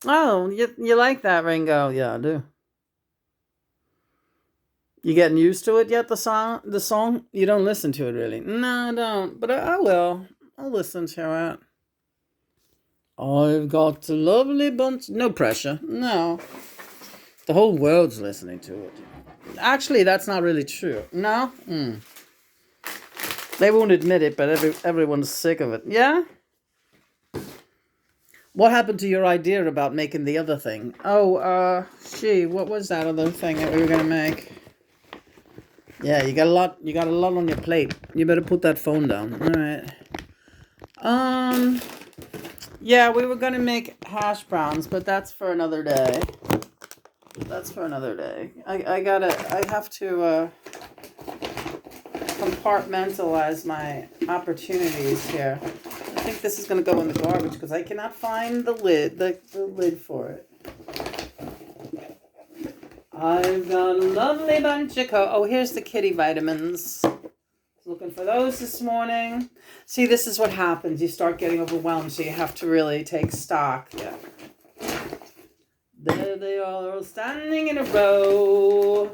Oh, you like that, Ringo? Yeah, I do. You getting used to it yet? The song. You don't listen to it really. No, I don't. But I will. I'll listen to it. I've got a lovely bunch. No pressure. No, the whole world's listening to it. Actually, that's not really true. No, they won't admit it, but everyone's sick of it. Yeah. What happened to your idea about making the other thing? Oh, gee, what was that other thing that we were gonna make? Yeah, you got a lot. You got a lot on your plate. You better put that phone down. All right. Um. Yeah, we were gonna make hash browns, but that's for another day. That's for another day. I have to compartmentalize my opportunities here. I think this is gonna go in the garbage because I cannot find the lid for it. I've got a lovely bunch of oh, here's the kitty vitamins. Looking for those this morning. See, this is what happens. You start getting overwhelmed, so you have to really take stock. Yeah. There they are, standing in a row.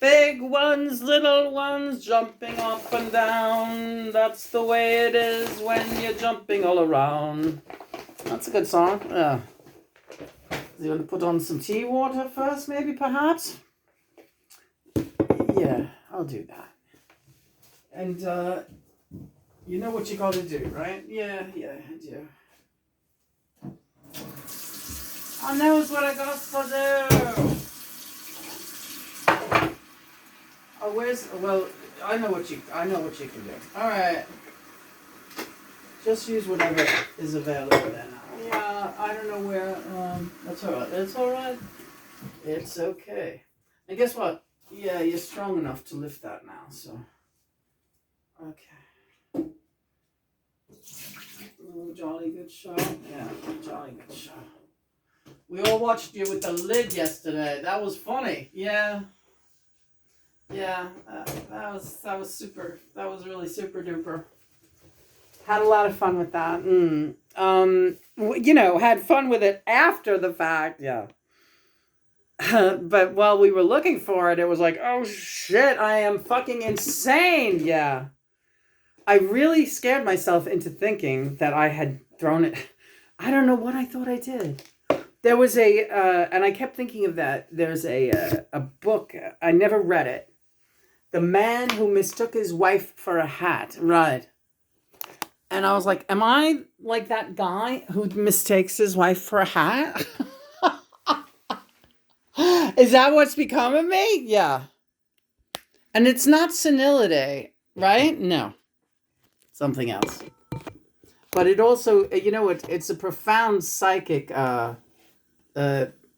Big ones, little ones, jumping up and down. That's the way it is when you're jumping all around. That's a good song. Yeah. You want to put on some tea water first, maybe, perhaps? Yeah, I'll do that. And, you know what you gotta do, right? Yeah, I do. I knows what I got to do. Oh, well, I know what you can do. All right. Just use whatever is available there now. Yeah, I don't know where, that's all right. It's all right. It's okay. And guess what? Yeah, you're strong enough to lift that now, so. Okay. Oh, jolly good show. Yeah, jolly good show. We all watched you with the lid yesterday. That was funny. Yeah. Yeah, that was super. That was really super duper. Had a lot of fun with that. Had fun with it after the fact. Yeah. But while we were looking for it, it was like, oh shit, I am fucking insane. Yeah. I really scared myself into thinking that I had thrown it. I don't know what I thought I did. There was and I kept thinking of that. There's a book. I never read it. The Man Who Mistook His Wife for a Hat. Right. And I was like, am I like that guy who mistakes his wife for a hat? Is that what's become of me? Yeah. And it's not senility, right? No. Something else. But it also, it's a profound psychic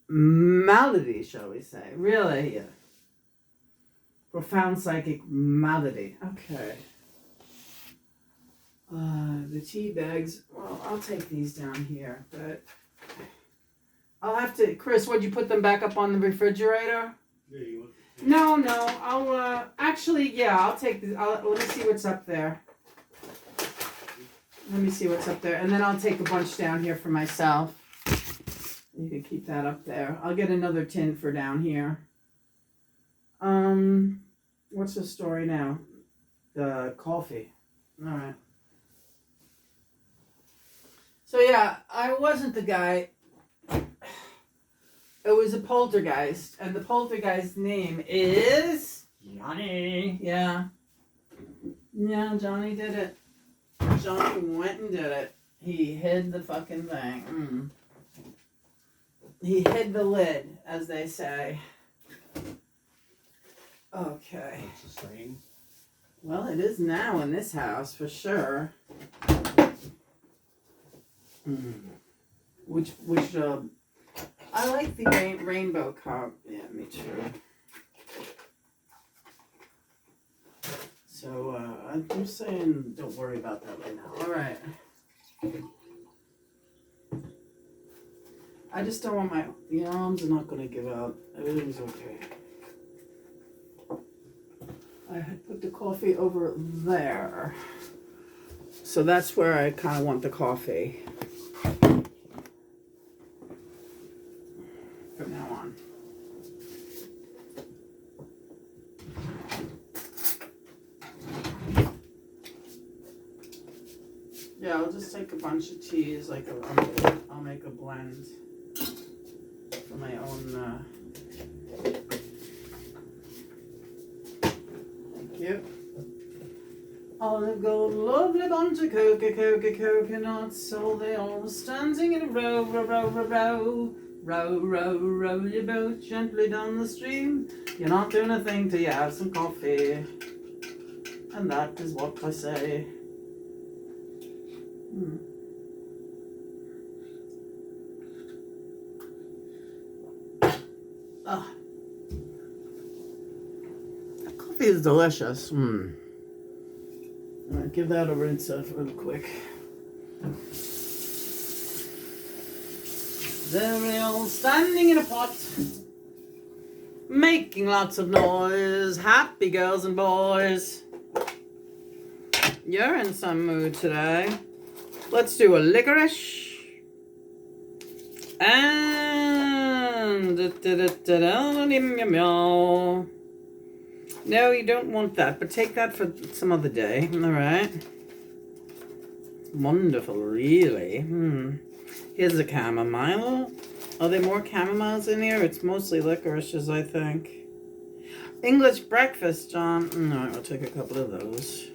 malady, shall we say. Really? Yeah. Profound psychic malady. Okay. The tea bags. Well, I'll take these down here, but I'll have to. Chris, would you put them back up on the refrigerator? Yeah, you want. No. I'll actually, yeah. I'll take this. Let me see what's up there. Let me see what's up there, and then I'll take a bunch down here for myself. You can keep that up there. I'll get another tin for down here. What's the story now? The coffee. All right. So yeah, I wasn't the guy. It was a poltergeist, and the poltergeist's name is Johnny. Yeah. Yeah, Johnny did it. Johnny went and did it. He hid the fucking thing. He hid the lid, as they say. Okay. It's a saying. Well, it is now in this house, for sure. Which, I like the rainbow cup. Yeah, me too. So, I'm saying don't worry about that right now. All right. I just don't want the arms are not going to give out. Everything's okay. I had put the coffee over there. So that's where I kind of want the coffee. on. Yeah, I'll just take a bunch of teas. Like I'll make a blend for my own. Thank you. I've got a lovely bunch of coconuts, all they all standing in a row, row your boat gently down the stream. You're not doing a thing till you have some coffee, and that is what I say. Ah, that coffee is delicious. Alright, give that a rinse off real quick. They're all standing in a pot, making lots of noise. Happy girls and boys. You're in some mood today. Let's do a licorice. And no, you don't want that, but take that for some other day. All right. Wonderful, really. Here's a chamomile. Are there more chamomiles in here? It's mostly licorices, I think. English breakfast, John. No, I'll take a couple of those.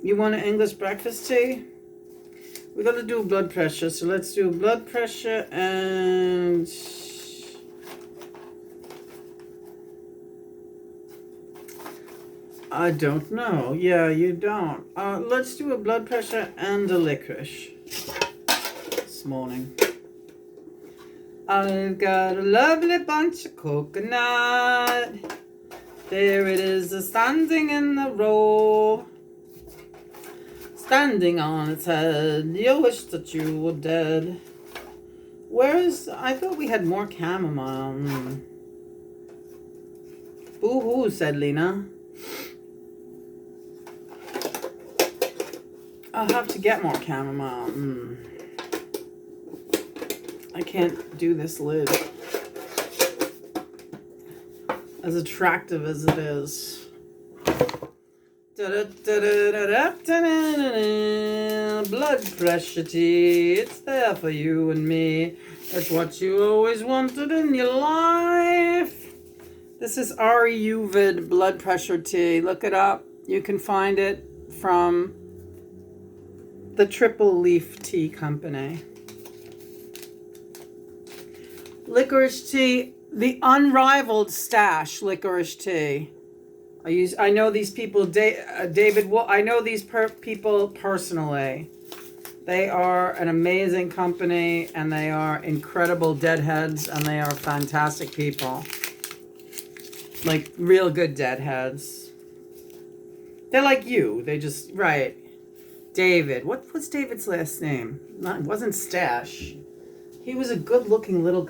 You want an English breakfast tea? We got to do blood pressure, so let's do blood pressure and... I don't know. Yeah, you don't. Let's do a blood pressure and a licorice this morning. I've got a lovely bunch of coconut. There it is, standing in the row. Standing on its head. You wish that you were dead. I thought we had more chamomile. Boo-hoo, said Lena. I'll have to get more chamomile. I can't do this lid. As attractive as it is. Blood pressure tea. It's there for you and me. It's what you always wanted in your life. This is Ayurvedic blood pressure tea. Look it up. You can find it from the Triple Leaf Tea Company. Licorice tea, the unrivaled stash licorice tea. I know these people, David. I know these people personally. They are an amazing company, and they are incredible deadheads, and they are fantastic people. Like real good deadheads. They're like you. They just right. David. What's David's last name? It wasn't Stash. He was a good-looking little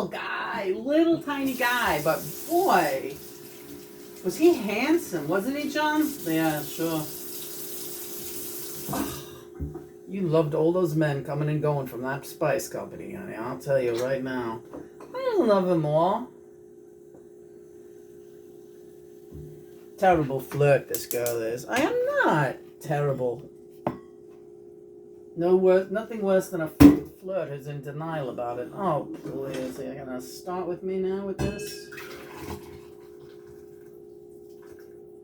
guy, little tiny guy, but boy, was he handsome, wasn't he, John? Yeah, sure. You loved all those men coming and going from that spice company, honey. I'll tell you right now. I don't love them all. Terrible flirt this girl is. I am not terrible. Nothing worse than a flirt who's in denial about it. Oh, please. Are you going to start with me now with this?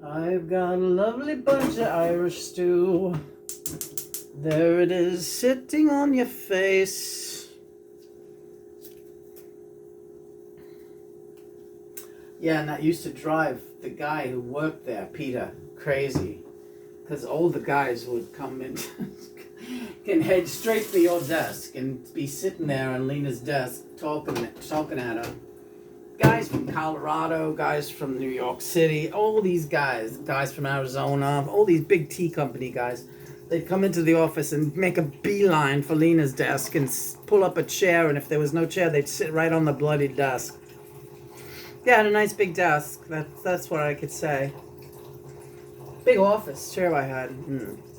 I've got a lovely bunch of Irish stew. There it is, sitting on your face. Yeah, and that used to drive the guy who worked there, Peter, crazy. Because all the guys would come in... can head straight for your desk and be sitting there on Lena's desk talking at her. Guys from Colorado, guys from New York City, all these guys from Arizona, all these big tea company guys, they'd come into the office and make a beeline for Lena's desk and pull up a chair, and if there was no chair, they'd sit right on the bloody desk. Yeah, and a nice big desk. That's what I could say. Big office chair I had.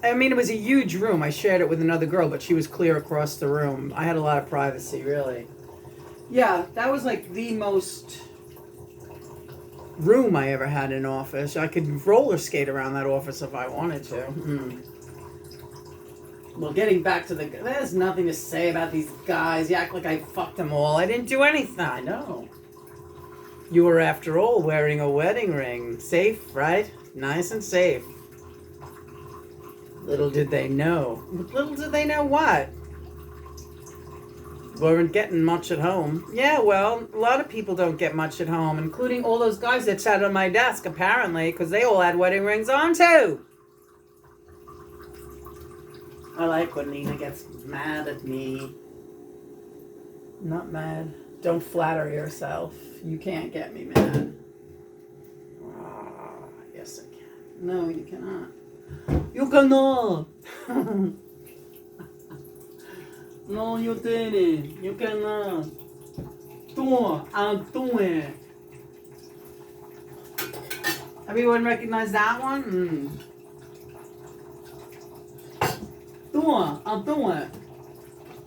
I mean, it was a huge room. I shared it with another girl, but she was clear across the room. I had a lot of privacy, really. Yeah, that was like the most room I ever had in an office. I could roller skate around that office if I wanted to. Well, getting back to there's nothing to say about these guys. You act like I fucked them all. I didn't do anything. I know. You were, after all, wearing a wedding ring. Safe, right? Nice and safe. Little did they know. Little did they know what? Weren't getting much at home. Yeah, well, a lot of people don't get much at home, including all those guys that sat on my desk, apparently, because they all had wedding rings on, too. I like when Lena gets mad at me. Not mad. Don't flatter yourself. You can't get me mad. Oh, yes, I can. No, you cannot. You cannot. No, you didn't. You cannot. I'll do it. Everyone recognize that one? I'll do it.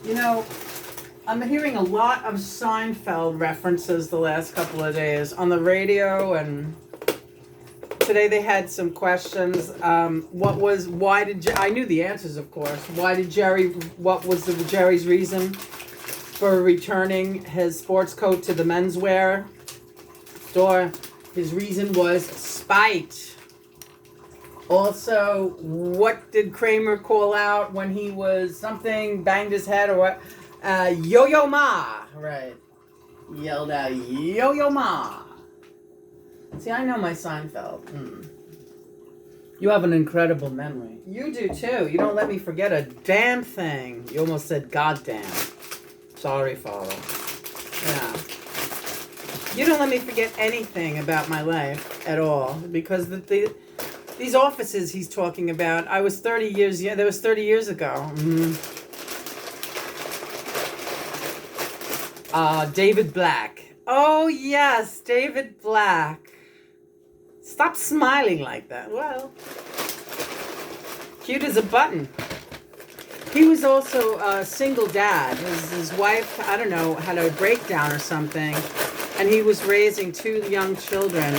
You know, I'm hearing a lot of Seinfeld references the last couple of days on the radio, and today they had some questions. I knew the answers, of course. What was Jerry's reason for returning his sports coat to the menswear store? His reason was spite. Also, what did Kramer call out when he was banged his head or what? Yo-yo ma. Right. Yelled out, yo-yo ma. See, I know my Seinfeld. You have an incredible memory. You do too. You don't let me forget a damn thing. You almost said goddamn. Sorry, Father. Yeah. You don't let me forget anything about my life at all, because these offices he's talking about, that was 30 years ago. David Black. Oh, yes, David Black. Stop smiling like that. Well, cute as a button. He was also a single dad. His wife, I don't know, had a breakdown or something, and he was raising 2 young children.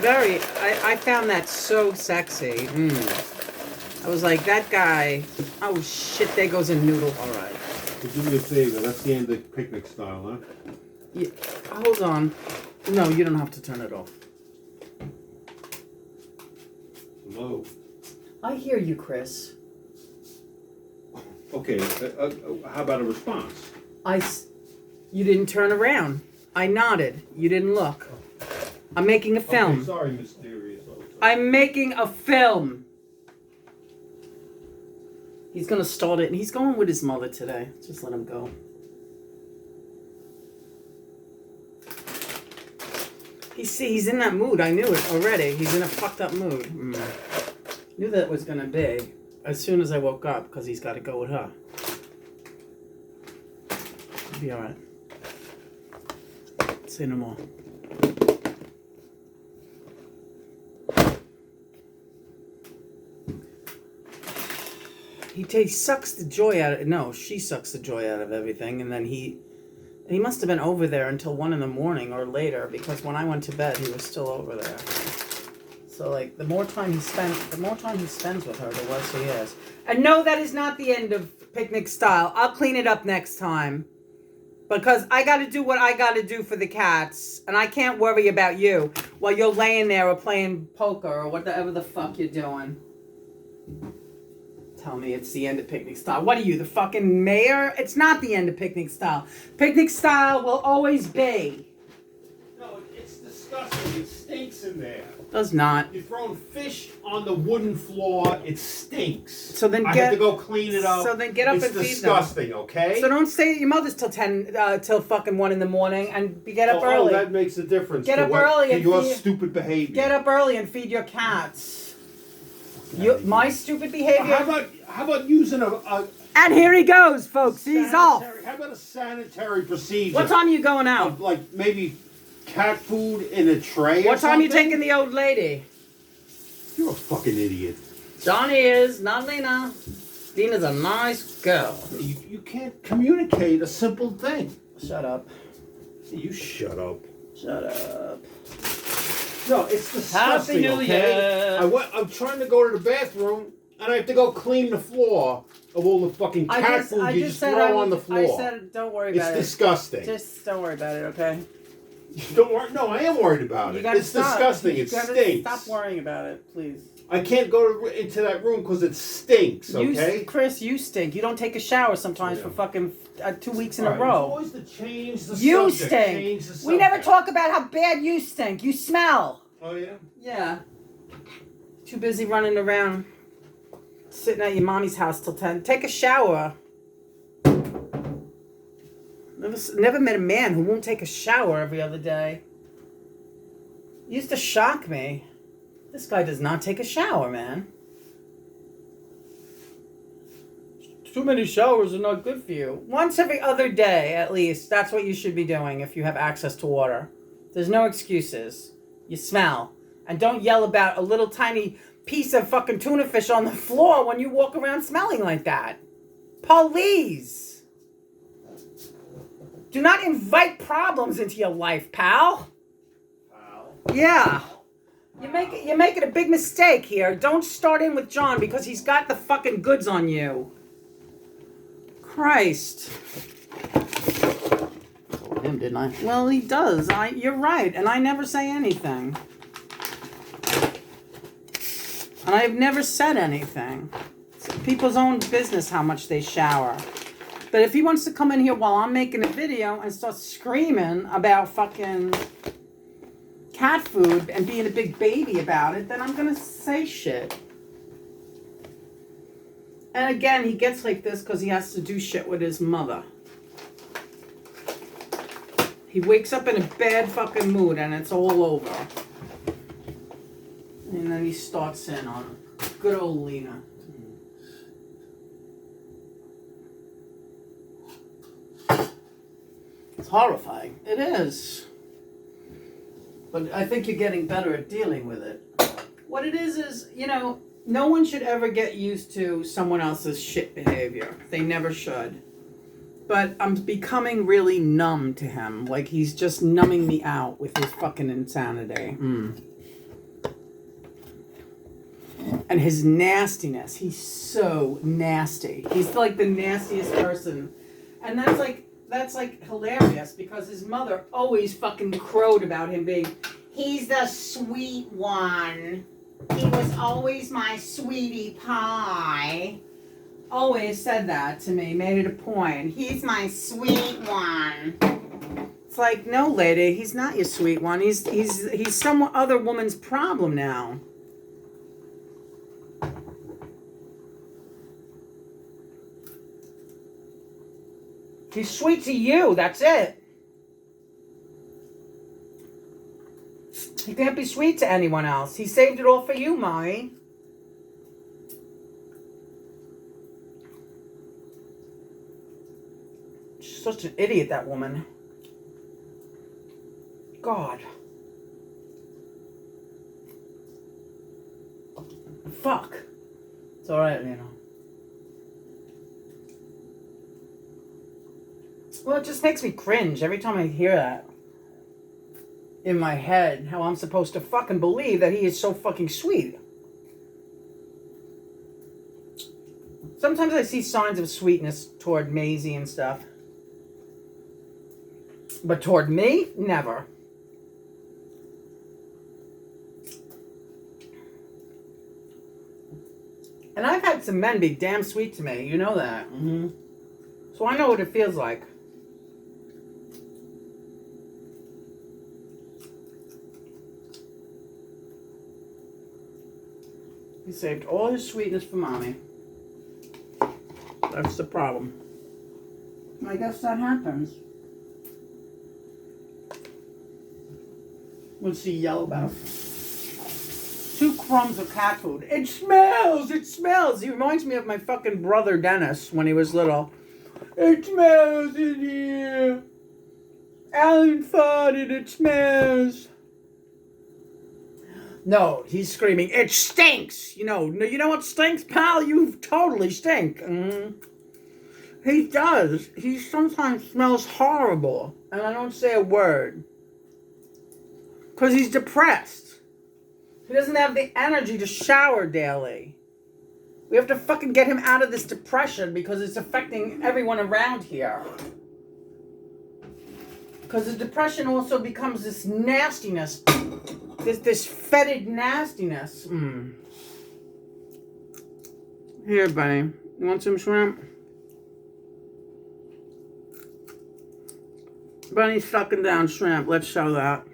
I found that so sexy. I was like, that guy, oh shit, there goes a noodle. All right. Do me a favor, that's the end of Picnic Style, huh? Yeah, hold on. No, you don't have to turn it off. Hello? I hear you, Chris. Okay, how about a response? You didn't turn around. I nodded. You didn't look. I'm making a film. Okay, sorry, mysterious. I'm making a film. He's gonna start it, and he's going with his mother today. Just let him go. He's in that mood. I knew it already. He's in a fucked up mood. Knew that was gonna be as soon as I woke up, because he's got to go with her. It'll be all right. Say no more. He sucks the joy out of it. No, she sucks the joy out of everything, and then he must have been over there until 1 a.m. or later, because when I went to bed, he was still over there. So, like, the more time he spends with her, the worse he is. And no, that is not the end of Picnic Style. I'll clean it up next time, because I got to do what I got to do for the cats, and I can't worry about you while you're laying there or playing poker or whatever the fuck you're doing. Tell me it's the end of Picnic Style. What are you, the fucking mayor? It's not the end of Picnic Style. Picnic Style will always be. No, it's disgusting. It stinks in there. Does not. You're throwing fish on the wooden floor. It stinks. So then I had to go clean it up. So then get up and feed them. It's disgusting, okay? So don't stay at your mother's till till fucking 1 a.m. and get up early. Oh, that makes a difference. Get up early and your stupid behavior. Get up early and feed your cats. My stupid behavior. How about using a and here he goes, folks. He's off. How about a sanitary procedure? What time are you going out? Like maybe cat food in a tray. What time are you taking the old lady? You're a fucking idiot. Johnny is, not Lena. Lena's a nice girl. You can't communicate a simple thing. Shut up. You shut up. Shut up. No, it's disgusting. Happy New okay? Year. I'm trying to go to the bathroom, and I have to go clean the floor of all the fucking cat food you just throw on the floor. I said, don't worry about it. It's disgusting. Just don't worry about it, okay? Don't worry. No, I am worried about it. It's disgusting. It stinks. Stop worrying about it, please. I can't go into that room because it stinks, okay? Chris, you stink. You don't take a shower sometimes for fucking 2 weeks in a It's row. always to change the You subject. stink. Change the We subject. never talk about how bad you stink. You smell. Oh, yeah? Yeah. Too busy running around, sitting at your mommy's house till 10. Take a shower. Never met a man who won't take a shower every other day. It used to shock me. This guy does not take a shower, man. Too many showers are not good for you. Once every other day, at least. That's what you should be doing if you have access to water. There's no excuses. You smell. And don't yell about a little tiny piece of fucking tuna fish on the floor when you walk around smelling like that. Please. Do not invite problems into your life, pal. Pal. Yeah. You're making a big mistake here. Don't start in with John because he's got the fucking goods on you. Christ. Told him, didn't I? Well, he does. You're right, and I never say anything. And I've never said anything. It's people's own business how much they shower. But if he wants to come in here while I'm making a video and start screaming about fucking cat food and being a big baby about it, then I'm gonna say shit. And again, he gets like this because he has to do shit with his mother. He wakes up in a bad fucking mood and it's all over. And then he starts in on good old Lena. It's horrifying. It is. But I think you're getting better at dealing with it. What it is, no one should ever get used to someone else's shit behavior. They never should. But I'm becoming really numb to him. Like he's just numbing me out with his fucking insanity. And his nastiness. He's so nasty. He's like the nastiest person. And that's like hilarious because his mother always fucking crowed about him being, he's the sweet one. He was always my sweetie pie. Always said that to me, made it a point. He's my sweet one. It's like, no, lady, he's not your sweet one. He's some other woman's problem now. He's sweet to you, that's it. He can't be sweet to anyone else. He saved it all for you, Mommy. She's such an idiot, that woman. God. Fuck. It's alright, Lena. Well, it just makes me cringe every time I hear that. In my head, how I'm supposed to fucking believe that he is so fucking sweet. Sometimes I see signs of sweetness toward Maisie and stuff. But toward me, never. And I've had some men be damn sweet to me. You know that. Mm-hmm. So I know what it feels like. He saved all his sweetness for Mommy. That's the problem. I guess that happens. What's he yell about? 2 crumbs of cat food. It smells! It smells! He reminds me of my fucking brother Dennis when he was little. It smells in here. Alan farted, it smells. No, he's screaming, it stinks! You know what stinks, pal? You totally stink. He does. He sometimes smells horrible. And I don't say a word. Because he's depressed. He doesn't have the energy to shower daily. We have to fucking get him out of this depression because it's affecting everyone around here. Because the depression also becomes this nastiness. This fetid nastiness. Here, buddy. You want some shrimp? Bunny's sucking down shrimp. Let's show that.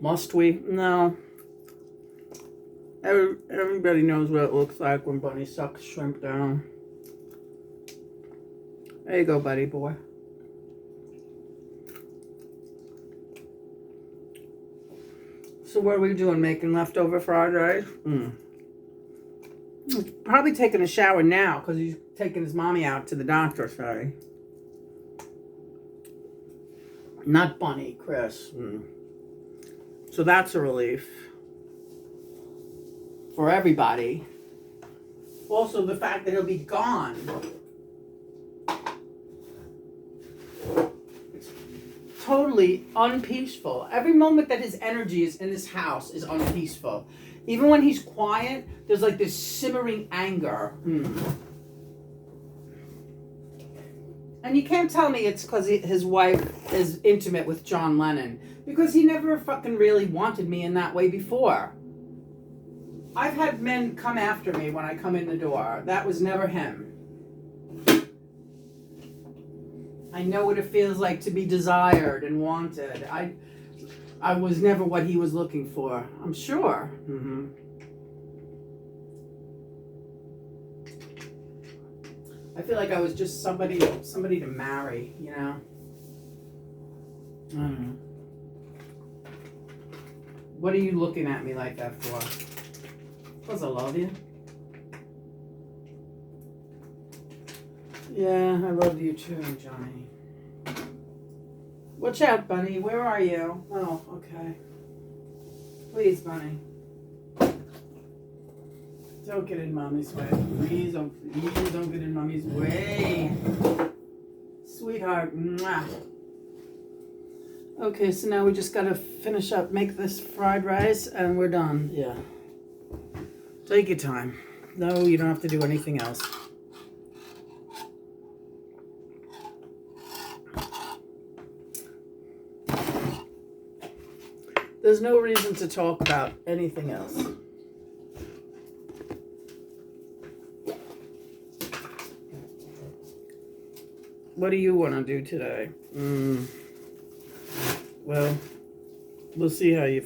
Must we? No. Everybody knows what it looks like when Bunny sucks shrimp down. There you go, buddy boy. So what are we doing? Making leftover fried rice? He's probably taking a shower now because he's taking his mommy out to the doctor, sorry. Not Bunny, Chris. So that's a relief. For everybody. Also, the fact that he'll be gone. It's totally unpeaceful. Every moment that his energy is in this house is unpeaceful. Even when he's quiet, there's like this simmering anger. And you can't tell me it's because his wife is intimate with John Lennon. Because he never fucking really wanted me in that way before. I've had men come after me when I come in the door. That was never him. I know what it feels like to be desired and wanted. I was never what he was looking for. I'm sure. I feel like I was just somebody to marry, you know? I don't know. What are you looking at me like that for? Because I love you. Yeah, I love you too, Johnny. Watch out, Bunny. Where are you? Oh, okay. Please, Bunny. Don't get in Mommy's way. Please don't get in Mommy's way. Sweetheart. Mwah. Okay, so now we just gotta finish up, make this fried rice, and we're done. Yeah. Take your time. No, you don't have to do anything else. There's no reason to talk about anything else. What do you want to do today? Well, we'll see how your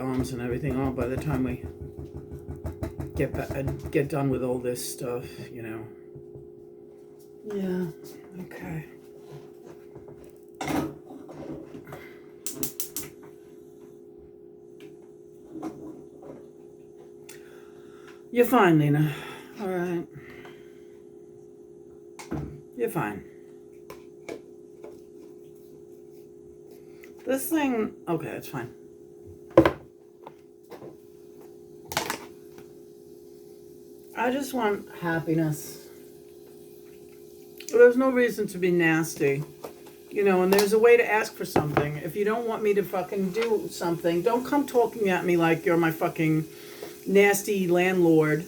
arms and everything are by the time we get done with all this stuff, you know. Yeah, okay. You're fine, Lena. All right. You're fine. This thing, okay, it's fine. I just want happiness. There's no reason to be nasty. You know, and there's a way to ask for something. If you don't want me to fucking do something, don't come talking at me like you're my fucking nasty landlord,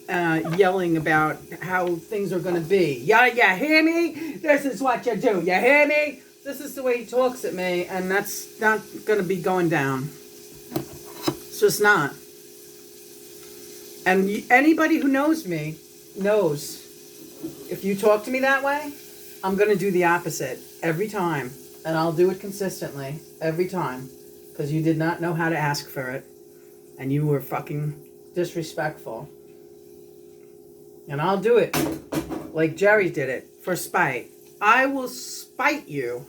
yelling about how things are going to be. You hear me? This is what you do. You hear me? This is the way he talks at me, and that's not going to be going down. It's just not. And anybody who knows me knows if you talk to me that way, I'm going to do the opposite every time. And I'll do it consistently every time. Because you did not know how to ask for it. And you were fucking disrespectful. And I'll do it like Jerry did it for spite. I will spite you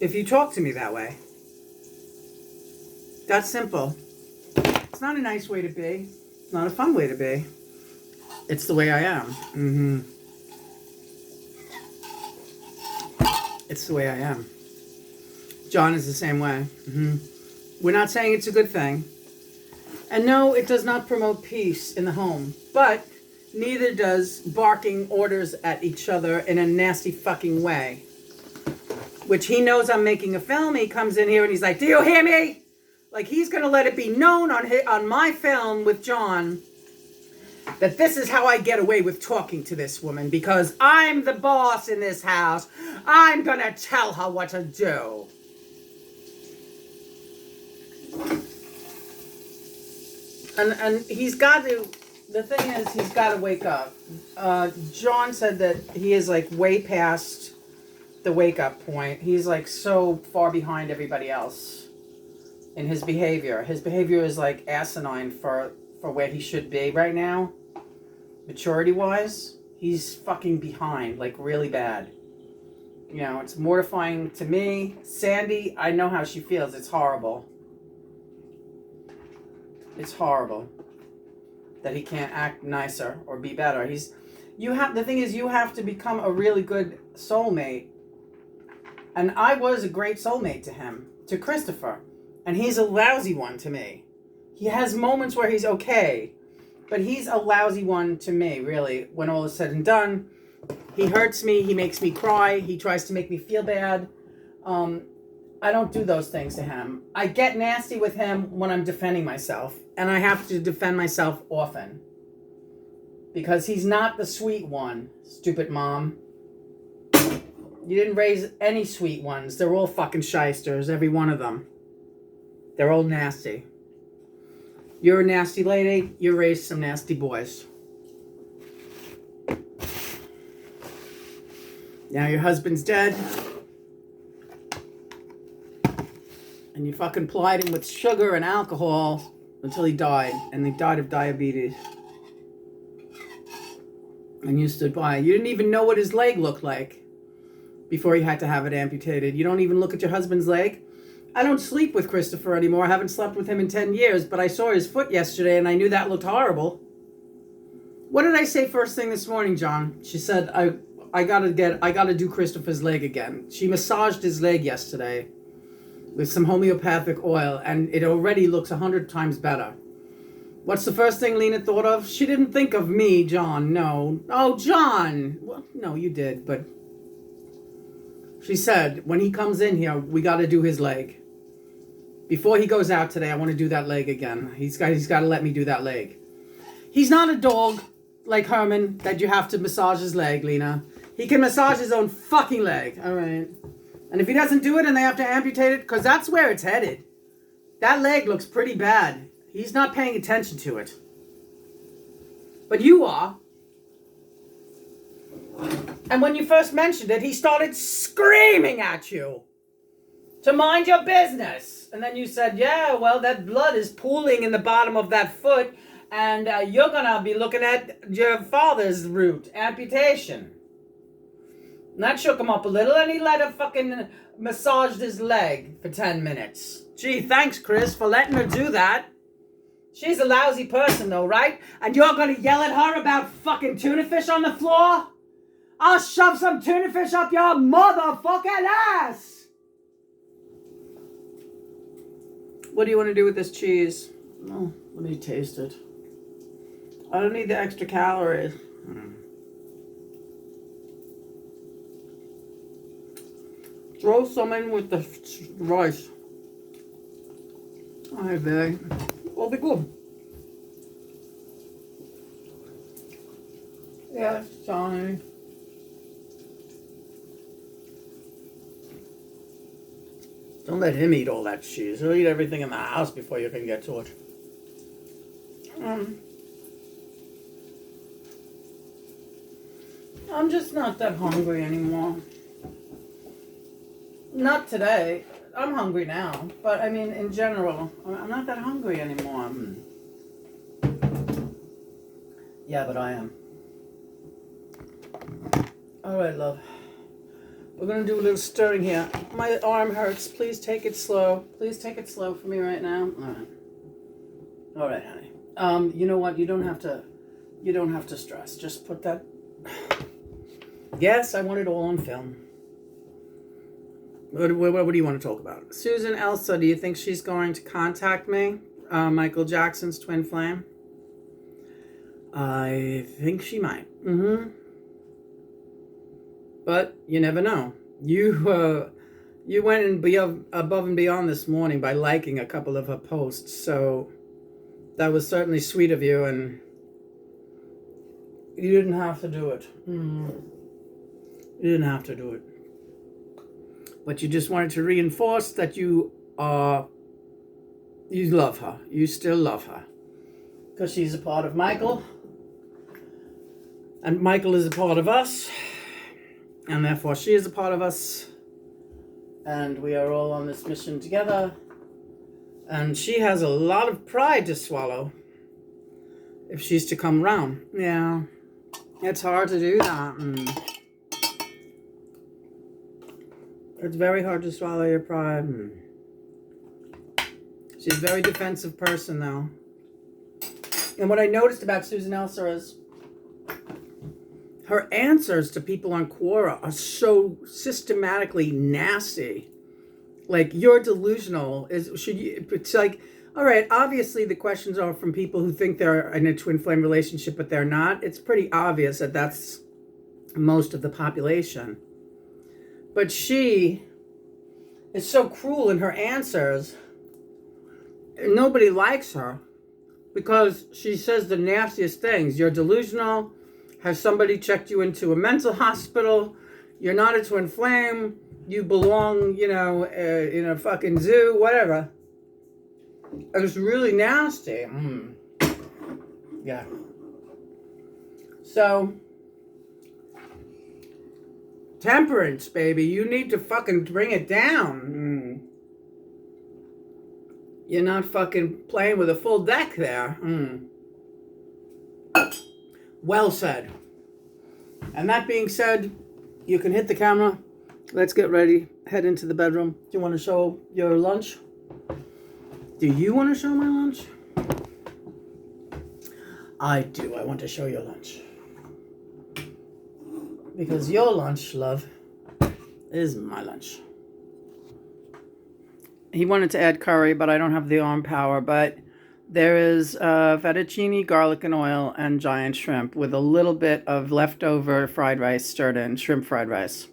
if you talk to me that way. That's simple. It's not a nice way to be. It's not a fun way to be. It's the way I am. It's the way I am. John is the same way. We're not saying it's a good thing. And no, it does not promote peace in the home. But Neither does barking orders at each other in a nasty fucking way. Which he knows I'm making a film. He comes in here and he's like, do you hear me? Like, he's going to let it be known on my film with John that this is how I get away with talking to this woman, because I'm the boss in this house. I'm going to tell her what to do. And he's got to, the thing is, he's got to wake up. John said that he is like way past the wake up point. He's like so far behind everybody else in his behavior. His behavior is like asinine for where he should be right now. Maturity wise, he's fucking behind, like really bad. You know, it's mortifying to me. Sandy, I know how she feels. It's horrible. It's horrible that he can't act nicer or be better. The thing is, you have to become a really good soulmate. And I was a great soulmate to him, to Christopher. And he's a lousy one to me. He has moments where he's okay, but he's a lousy one to me, really, when all is said and done. He hurts me, he makes me cry, he tries to make me feel bad. I don't do those things to him. I get nasty with him when I'm defending myself, and I have to defend myself often. Because he's not the sweet one, stupid mom. You didn't raise any sweet ones. They're all fucking shysters, every one of them. They're all nasty. You're a nasty lady. You raised some nasty boys. Now your husband's dead. And you fucking plied him with sugar and alcohol until he died. And he died of diabetes. And you stood by. You didn't even know what his leg looked like before he had to have it amputated. You don't even look at your husband's leg. I don't sleep with Christopher anymore. I haven't slept with him in 10 years, but I saw his foot yesterday and I knew that looked horrible. What did I say first thing this morning, John? She said, I gotta do Christopher's leg again. She massaged his leg yesterday with some homeopathic oil, and it already looks 100 times better. What's the first thing Lena thought of? She didn't think of me, John. No. Oh, John. Well, no, you did, but she said, when he comes in here, we got to do his leg. Before he goes out today, I want to do that leg again. He's got to let me do that leg. He's not a dog like Herman that you have to massage his leg, Lena. He can massage his own fucking leg. All right. And if he doesn't do it and they have to amputate it, because that's where it's headed. That leg looks pretty bad. He's not paying attention to it. But you are. And when you first mentioned it, he started screaming at you to mind your business. And then you said, yeah, well, that blood is pooling in the bottom of that foot, and you're going to be looking at your father's route, amputation. And that shook him up a little, and he let her fucking massage his leg for 10 minutes. Gee, thanks, Chris, for letting her do that. She's a lousy person, though, right? And you're going to yell at her about fucking tuna fish on the floor? I'll shove some tuna fish up your motherfucking ass! What do you want to do with this cheese? Oh, let me taste it. I don't need the extra calories. Throw some in with the rice. Alright, babe. It'll be good. Yes, Johnny. Don't let him eat all that cheese. He'll eat everything in the house before you can get to it. I'm just not that hungry anymore. Not today. I'm hungry now. But, I mean, in general, I'm not that hungry anymore. Yeah, but I am. Alright, love. We're going to do a little stirring here. My arm hurts. Please take it slow. Please take it slow for me right now. Alright. Alright, honey. You know what? You don't have to stress. Just put that... Yes, I want it all on film. What do you want to talk about? Susan Elsa, do you think she's going to contact me? Michael Jackson's twin flame? I think she might. Mm-hmm. But you never know. You went above and beyond this morning by liking a couple of her posts, so that was certainly sweet of you, and you didn't have to do it. You didn't have to do it. But you just wanted to reinforce that you love her. You still love her. Because she's a part of Michael. And Michael is a part of us. And therefore she is a part of us. And we are all on this mission together. And she has a lot of pride to swallow if she's to come round. Yeah. It's hard to do that. It's very hard to swallow your pride. She's a very defensive person, though. And what I noticed about Susan Elser is her answers to people on Quora are so systematically nasty. Like, you're delusional. It's like, all right, obviously the questions are from people who think they're in a twin flame relationship, but they're not. It's pretty obvious that that's most of the population. But she is so cruel in her answers. Nobody likes her because she says the nastiest things. You're delusional. Has somebody checked you into a mental hospital? You're not a twin flame. You belong, in a fucking zoo, whatever. It's really nasty. Yeah. So, temperance, baby. You need to fucking bring it down. You're not fucking playing with a full deck there. Well said. And that being said, you can hit the camera. Let's get ready. Head into the bedroom. Do you want to show your lunch? Do you want to show my lunch? I do. I want to show your lunch. Because your lunch, love, is my lunch. He wanted to add curry, but I don't have the arm power. But there is fettuccine, garlic and oil, and giant shrimp with a little bit of leftover fried rice stirred in, shrimp fried rice.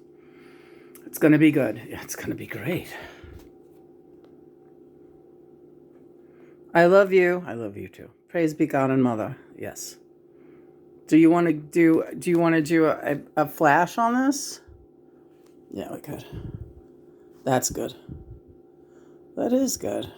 It's going to be good. Yeah, it's going to be great. I love you. I love you too. Praise be God and Mother. Yes. Do you want to do a flash on this? Yeah, we could. That's good. That is good.